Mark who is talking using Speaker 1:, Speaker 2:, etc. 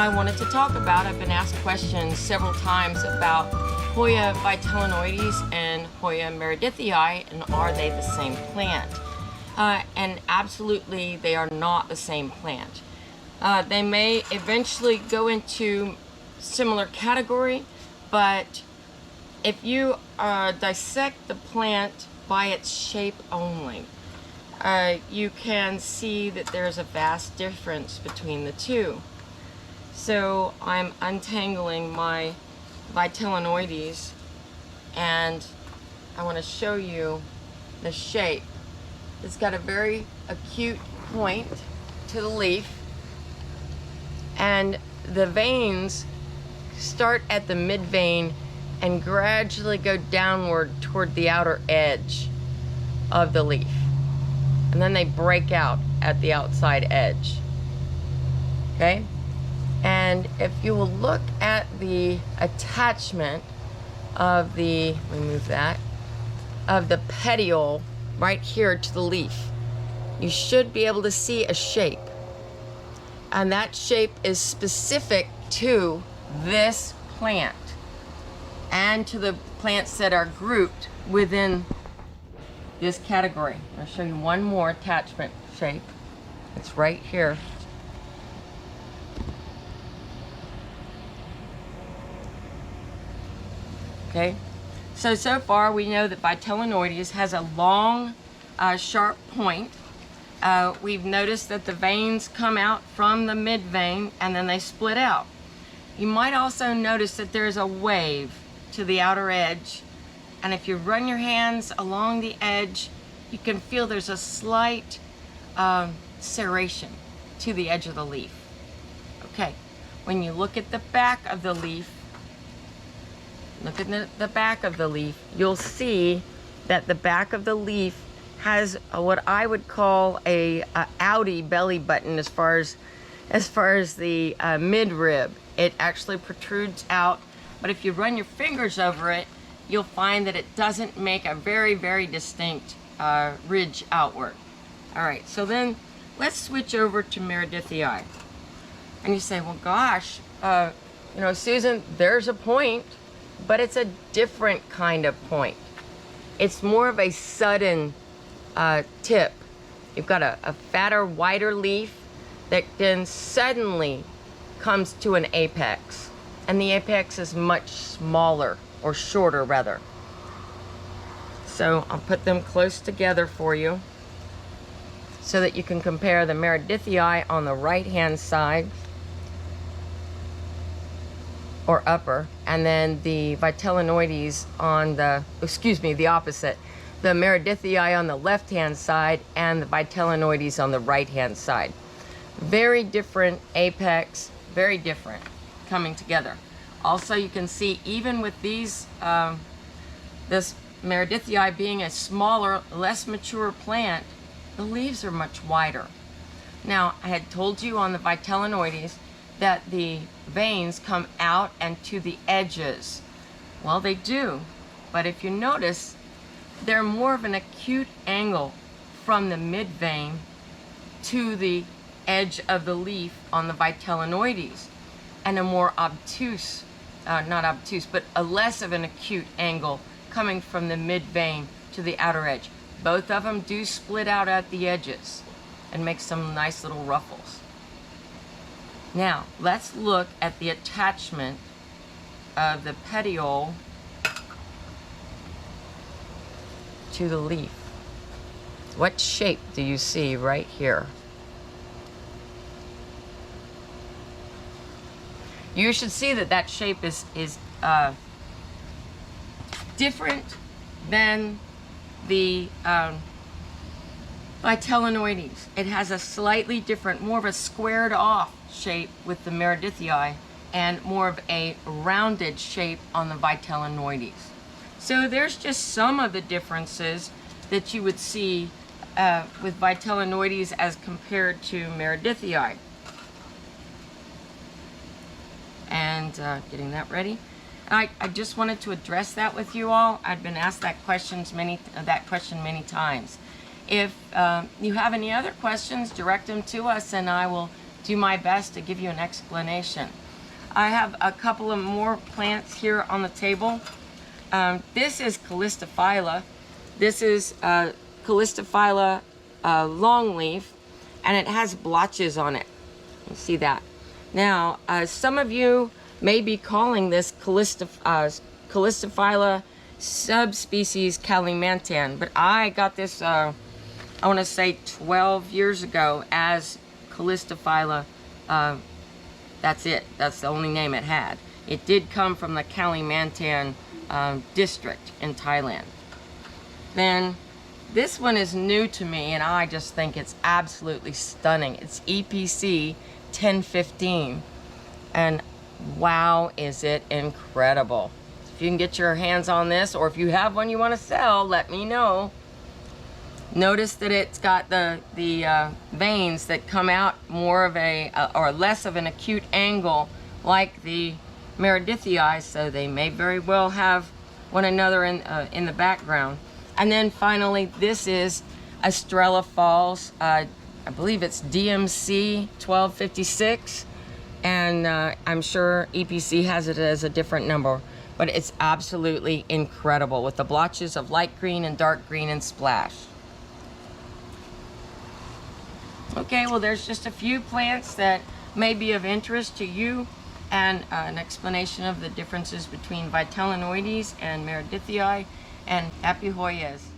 Speaker 1: I wanted to talk about. I've been asked questions several times about Hoya vitellinoides and Hoya meredithii, and are they the same plant? And absolutely they are not the same plant. They may eventually go into similar category, but if you dissect the plant by its shape only, you can see that there's a vast difference between the two. So I'm untangling my vitellinoides, and I want to show you the shape. It's got a very acute point to the leaf, and the veins start at the mid vein and gradually go downward toward the outer edge of the leaf, and then they break out at the outside edge. Okay, and if you will look at the attachment of the, remove that, of the petiole right here to the leaf, you should be able to see a shape, and that shape is specific to this plant and to the plants that are grouped within this category. I'll show you one more attachment shape. It's right here. Okay, so far we know that vitellinoides has a long, sharp point. We've noticed that the veins come out from the mid vein and then they split out. You might also notice that there's a wave to the outer edge, and if you run your hands along the edge, you can feel there's a slight serration to the edge of the leaf. Okay, when you look at the back of the leaf, look at the back of the leaf, you'll see that the back of the leaf has what I would call a outie belly button as far as the midrib. It actually protrudes out, but if you run your fingers over it, you'll find that it doesn't make a very, very distinct ridge outward. All right, so then let's switch over to meredithii. And you say, well, gosh, you know, Susan, there's a point, but it's a different kind of point. It's more of a sudden tip. You've got a fatter, wider leaf that then suddenly comes to an apex, and the apex is much smaller, or shorter rather. So I'll put them close together for you so that you can compare the meredithii on the right hand side, or upper, and then the vitellinoides on the, excuse me, the opposite. The meredithii on the left hand side and the vitellinoides on the right hand side. Very different apex, very different coming together. Also, you can see even with these, this meredithii being a smaller, less mature plant, the leaves are much wider. Now, I had told you on the vitellinoides that the veins come out and to the edges. Well, they do, but if you notice, they're more of an acute angle from the mid vein to the edge of the leaf on the vitellinoides, and a more obtuse, not obtuse, but a less of an acute angle coming from the mid vein to the outer edge. Both of them do split out at the edges and make some nice little ruffles. Now, let's look at the attachment of the petiole to the leaf. What shape do you see right here? You should see that that shape is different than the vitellinoides. It has a slightly different, more of a squared off shape with the meredithii, and more of a rounded shape on the vitellinoides. So there's just some of the differences that you would see with vitellinoides as compared to meredithii. And getting that ready. I just wanted to address that with you all. I've been asked that question many times. If you have any other questions, direct them to us, and I will do my best to give you an explanation. I have a couple of more plants here on the table. This is Calistophylla. This is Calistophylla longleaf, and it has blotches on it. You see that? Now, some of you may be calling this Calistophylla subspecies Kalimantan, but I got this, I want to say 12 years ago as Calistophylla. That's it. That's the only name it had. It did come from the Kalimantan district in Thailand. Then this one is new to me, and I just think it's absolutely stunning. It's EPC 1015, and wow, is it incredible. If you can get your hands on this, or if you have one you want to sell, let me know. Notice that it's got the veins that come out more of or less of an acute angle like the meredithii, so they may very well have one another in the background. And then finally, this is Estrella Falls. I believe it's DMC 1256, and I'm sure EPC has it as a different number, but it's absolutely incredible with the blotches of light green and dark green and splash. Okay, well, there's just a few plants that may be of interest to you, and an explanation of the differences between vitellinoides and meredithii, and happy Hoyas.